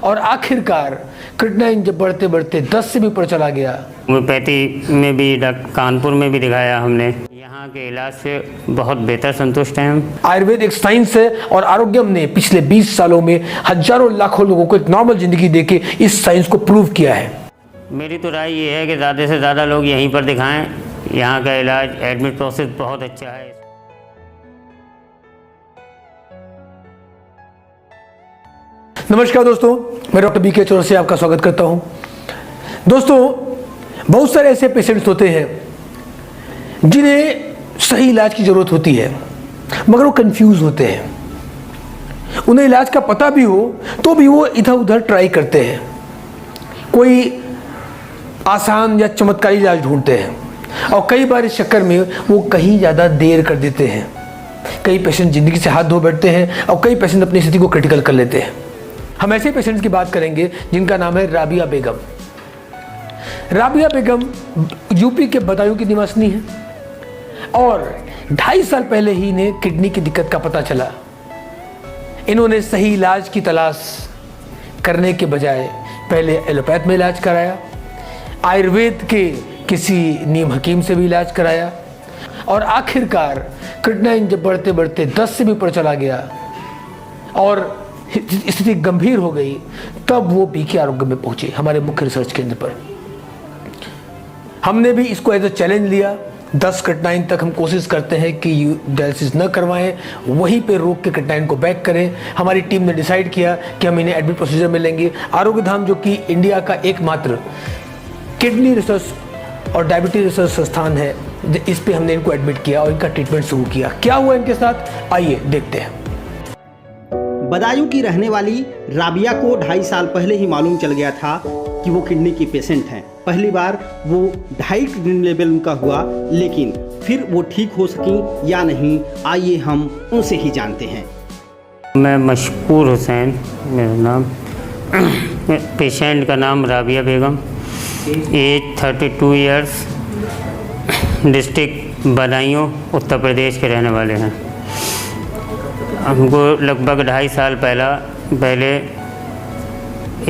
और आखिरकार क्रिएटिनिन जब बढ़ते बढ़ते 10 से भी ऊपर चला गया। होम्योपैथी में भी कानपुर में भी दिखाया हमने, यहाँ के इलाज से बहुत बेहतर संतुष्ट हैं हम। आयुर्वेद एक साइंस है और आरोग्यम ने पिछले 20 सालों में हजारों लाखों लोगों को एक नॉर्मल जिंदगी देके इस साइंस को प्रूव किया है। मेरी तो राय ये है कि ज़्यादा से ज़्यादा लोग यहीं पर दिखाएं, यहाँ का इलाज एडमिट प्रोसेस बहुत अच्छा है। नमस्कार दोस्तों, मैं डॉक्टर बीके चौरसिया आपका स्वागत करता हूं। दोस्तों, बहुत सारे ऐसे पेशेंट्स होते हैं जिन्हें सही इलाज की ज़रूरत होती है मगर वो कंफ्यूज होते हैं। उन्हें इलाज का पता भी हो तो भी वो इधर उधर ट्राई करते हैं, कोई आसान या चमत्कारी इलाज ढूंढते हैं और कई बार इस चक्कर में वो कहीं ज़्यादा देर कर देते हैं। कई पेशेंट ज़िंदगी से हाथ धो बैठते हैं और कई पेशेंट अपनी स्थिति को क्रिटिकल कर लेते हैं। हम ऐसे पेशेंट्स की बात करेंगे जिनका नाम है राबिया बेगम। राबिया बेगम यूपी के बदायूं की निवासिनी है और 2.5 साल पहले ही इन्हें किडनी की दिक्कत का पता चला। इन्होंने सही इलाज की तलाश करने के बजाय पहले एलोपैथ में इलाज कराया, आयुर्वेद के किसी नीम हकीम से भी इलाज कराया और आखिरकार क्रिएटिनिन जब बढ़ते बढ़ते 10 से भी ऊपर चला गया और स्थिति गंभीर हो गई, तब वो बीके आरोग्य में पहुंचे, हमारे मुख्य रिसर्च केंद्र पर। हमने भी इसको एज अ चैलेंज लिया। 10 क्रिएटिनिन तक हम कोशिश करते हैं कि डायलिसिस न करवाएं, वहीं पे रोक के क्रिएटिनिन को बैक करें। हमारी टीम ने डिसाइड किया कि हम इन्हें एडमिट प्रोसीजर में लेंगे। आरोग्य धाम, जो कि इंडिया का एकमात्र किडनी रिसर्च और डायबिटीज रिसर्च संस्थान है, इस पे हमने इनको एडमिट किया और इनका ट्रीटमेंट शुरू किया। क्या हुआ इनके साथ, आइए देखते हैं। बदायूं की रहने वाली राबिया को 2.5 साल पहले ही मालूम चल गया था कि वो किडनी की पेशेंट हैं। पहली बार वो 2.5 किडनी लेवल उनका हुआ, लेकिन फिर वो ठीक हो सकी या नहीं, आइए हम उनसे ही जानते हैं। मैं मशकूर हुसैन मेरा नाम, पेशेंट का नाम राबिया बेगम, as 32 years, district Badaun Uttar Pradesh के रहने वाले हैं। हमको लगभग 2.5 साल पहले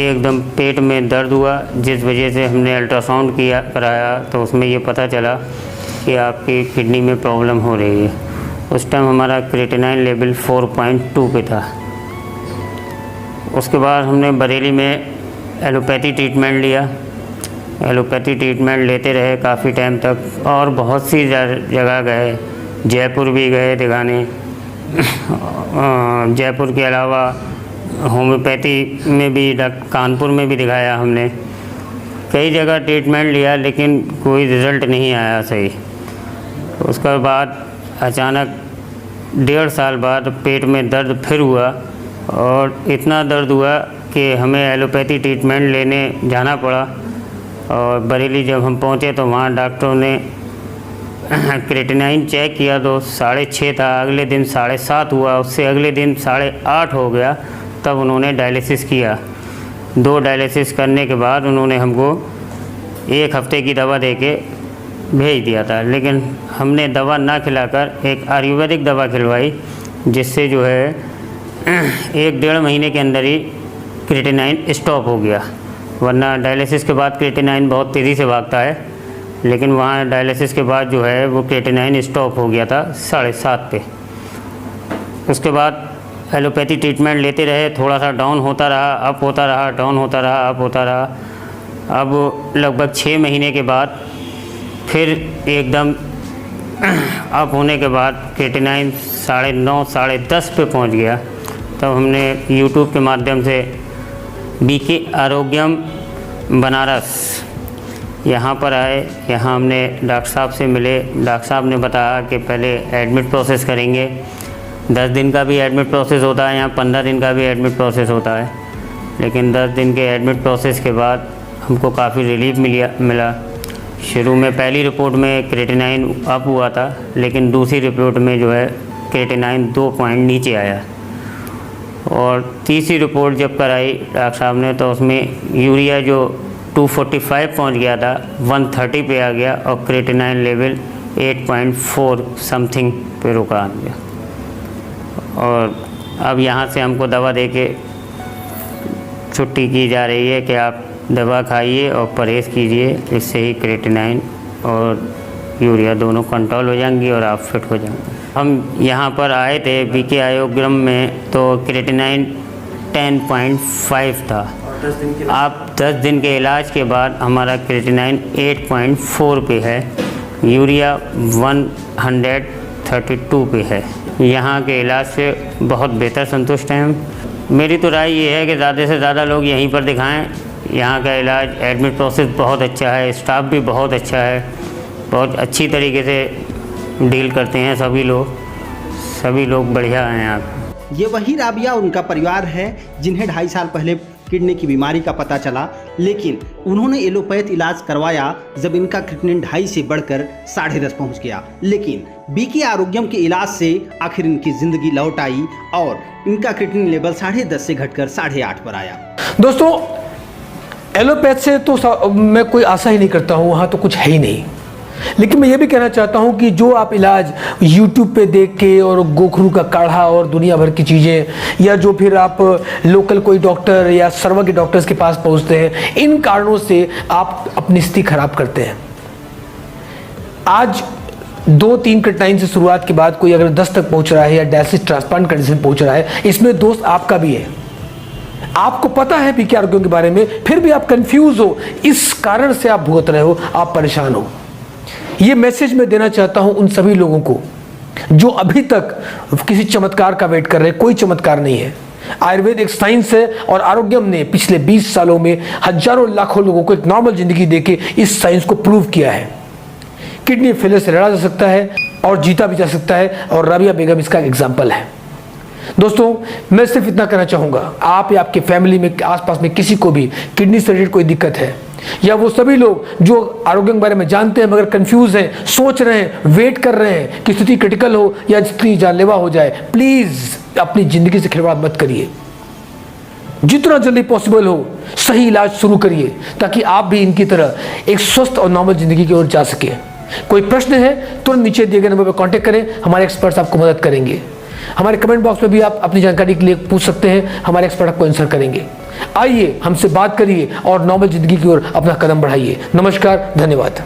एकदम पेट में दर्द हुआ, जिस वजह से हमने अल्ट्रासाउंड कराया तो उसमें ये पता चला कि आपकी किडनी में प्रॉब्लम हो रही है। उस टाइम हमारा क्रिएटिनिन लेवल 4.2 पे था। उसके बाद हमने बरेली में एलोपैथी ट्रीटमेंट लिया। एलोपैथी ट्रीटमेंट लेते रहे काफ़ी टाइम तक और बहुत सी जगह गए, जयपुर भी गए दिखाने। जयपुर के अलावा होम्योपैथी में भी कानपुर में भी दिखाया हमने। कई जगह ट्रीटमेंट लिया लेकिन कोई रिज़ल्ट नहीं आया सही। उसके बाद अचानक 1.5 साल बाद पेट में दर्द फिर हुआ और इतना दर्द हुआ कि हमें एलोपैथी ट्रीटमेंट लेने जाना पड़ा। और बरेली जब हम पहुँचे तो वहाँ डॉक्टरों ने क्रिएटिनिन चेक किया तो 6.5 था, अगले दिन 7.5 हुआ, उससे अगले दिन 8.5 हो गया। तब उन्होंने डायलिसिस किया। 2 डायलिसिस करने के बाद उन्होंने हमको 1 हफ्ते की दवा देके भेज दिया था, लेकिन हमने दवा ना खिलाकर एक आयुर्वेदिक दवा खिलवाई, जिससे जो है 1-1.5 महीने के अंदर ही क्रिएटिनिन स्टॉप हो गया। वरना डायलिसिस के बाद क्रिएटिनिन बहुत तेज़ी से भागता है, लेकिन वहाँ डायलिसिस के बाद जो है वो क्रिएटिनिन स्टॉप हो गया था 7.5 पे। उसके बाद एलोपैथी ट्रीटमेंट लेते रहे, थोड़ा सा डाउन होता रहा, अप होता रहा, डाउन होता रहा, अप होता रहा। अब लगभग 6 महीने के बाद फिर एकदम अप होने के बाद क्रिएटिनिन 9.5 10.5 पे पहुँच गया। तब हमने यूट्यूब के माध्यम से बीके आरोग्यम बनारस यहाँ पर आए। यहाँ हमने डॉक्टर साहब से मिले। डॉक्टर साहब ने बताया कि पहले एडमिट प्रोसेस करेंगे। 10 दिन का भी एडमिट प्रोसेस होता है, यहाँ 15 दिन का भी एडमिट प्रोसेस होता है। लेकिन 10 दिन के एडमिट प्रोसेस के बाद हमको काफ़ी रिलीफ मिला। शुरू में पहली रिपोर्ट में क्रिएटिनिन अप हुआ था, लेकिन दूसरी रिपोर्ट में जो है क्रिएटिनिन 2 पॉइंट नीचे आया। और तीसरी रिपोर्ट जब कराई डॉक्टर साहब ने तो उसमें यूरिया जो 245 पहुंच गया था 130 पे आ गया और क्रिएटिनिन लेवल 8.4 समथिंग पे रुका आ गया। और अब यहाँ से हमको दवा देके छुट्टी की जा रही है कि आप दवा खाइए और परहेज़ कीजिए, इससे ही क्रिएटिनिन और यूरिया दोनों कंट्रोल हो जाएंगी और आप फिट हो जाएंगे। हम यहाँ पर आए थे बीके आयोग्राम में, तो क्रिएटिनिन 10.5 था। आप 10 दिन के इलाज के बाद हमारा क्रिएटिनिन 8.4 पे है, यूरिया 132 पे है। यहाँ के इलाज से बहुत बेहतर संतुष्ट हैं हम। मेरी तो राय ये है कि ज़्यादा से ज़्यादा लोग यहीं पर दिखाएं। यहाँ का इलाज एडमिट प्रोसेस बहुत अच्छा है, स्टाफ भी बहुत अच्छा है, बहुत अच्छी तरीके से डील करते हैं सभी लोग बढ़िया हैं यहाँ पे। ये वही राबिया और उनका परिवार है जिन्हें 2.5 साल पहले किडनी की बीमारी का पता चला, लेकिन उन्होंने एलोपैथ इलाज करवाया जब इनका क्रिएटिनिन 2.5 से बढ़कर 10.5 पहुंच गया। लेकिन बीके आरोग्यम के इलाज से आखिर इनकी जिंदगी लौट आई और इनका क्रिएटिनिन लेवल 10.5 से घटकर 8.5 पर आया। दोस्तों, एलोपैथ से तो मैं कोई आशा ही नहीं करता हूँ, वहाँ तो कुछ है ही नहीं। लेकिन मैं ये भी कहना चाहता हूँ कि जो आप इलाज YouTube पे देख के और गोखरू का काढ़ा और दुनिया भर की चीज़ें, या जो फिर आप लोकल कोई डॉक्टर या सर्व के डॉक्टर्स के पास पहुँचते हैं, इन कारणों से आप अपनी स्थिति खराब करते हैं। आज 2-3 क्रिएटिनिन से शुरुआत के बाद कोई अगर 10 तक पहुँच रहा है या डायलिसिस ट्रांसप्लांट कंडीशन पहुँच रहा है, इसमें दोस्त आपका भी है। आपको पता है बीके आरोग्यम के बारे में, फिर भी आप कंफ्यूज हो, इस कारण से आप भुगत रहे हो, आप परेशान हो। ये मैसेज मैं देना चाहता हूं उन सभी लोगों को जो अभी तक किसी चमत्कार का वेट कर रहे हैं। कोई चमत्कार नहीं है। आयुर्वेद एक साइंस है और आरोग्यम ने पिछले 20 सालों में हजारों लाखों लोगों को एक नॉर्मल जिंदगी देके इस साइंस को प्रूव किया है। किडनी फेलियर से लड़ा जा सकता है और जीता भी जा सकता है, और राबिया बेगम इसका एग्जाम्पल है। दोस्तों, मैं सिर्फ इतना कहना चाहूँगा, आप या आपके फैमिली में आसपास में किसी को भी किडनी से रिलेटेड कोई दिक्कत है, या वो सभी लोग जो आरोग्य के बारे में जानते हैं मगर कंफ्यूज हैं, सोच रहे हैं, वेट कर रहे हैं कि स्थिति क्रिटिकल हो या स्थिति जानलेवा हो जाए, प्लीज़ अपनी ज़िंदगी से खिलवाड़ मत करिए। जितना जल्दी पॉसिबल हो सही इलाज शुरू करिए, ताकि आप भी इनकी तरह एक स्वस्थ और नॉर्मल ज़िंदगी की ओर जा सके। कोई प्रश्न है तुरंत नीचे दिए गए नंबर पर कॉन्टैक्ट करें, हमारे एक्सपर्ट्स आपको मदद करेंगे। हमारे कमेंट बॉक्स में भी आप अपनी जानकारी के लिए पूछ सकते हैं, हमारे एक्सपर्ट आपको आंसर करेंगे। आइए हमसे बात करिए और नॉर्मल जिंदगी की ओर अपना कदम बढ़ाइए। नमस्कार, धन्यवाद।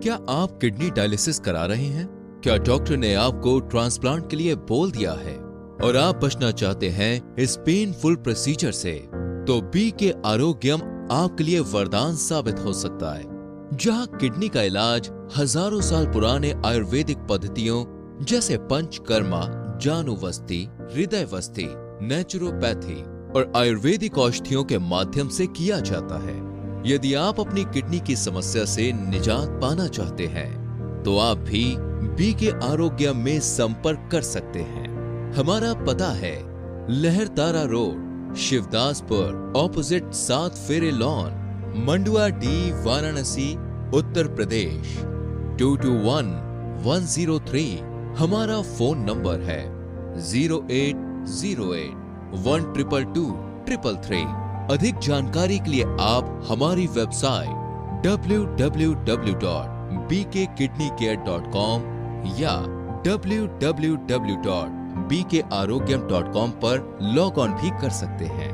क्या आप किडनी डायलिसिस करा रहे हैं? क्या डॉक्टर ने आपको ट्रांसप्लांट के लिए बोल दिया है और आप बचना चाहते हैं इस पेनफुल प्रोसीजर से? तो बीके आरोग्यम आपके लिए वरदान साबित हो सकता है, जहां किडनी का इलाज हजारों साल पुराने आयुर्वेदिक पद्धतियों जैसे पंचकर्मा, जानुवस्ती, हृदयवस्ती, नेचुरोपैथी और आयुर्वेदिक औषधियों के माध्यम से किया जाता है। यदि आप अपनी किडनी की समस्या से निजात पाना चाहते हैं तो आप भी बीके आरोग्य में संपर्क कर सकते हैं। हमारा पता है लहरतारा रोड, शिवदासपुर, ऑपोजिट 7 फेरे लॉन, मंडुआ डी, वाराणसी, उत्तर प्रदेश 221103। हमारा फोन नंबर है 0808122233। अधिक जानकारी के लिए आप हमारी वेबसाइट www.bkkidneycare.com या www.bkarogyam.com पर लॉग ऑन भी कर सकते हैं।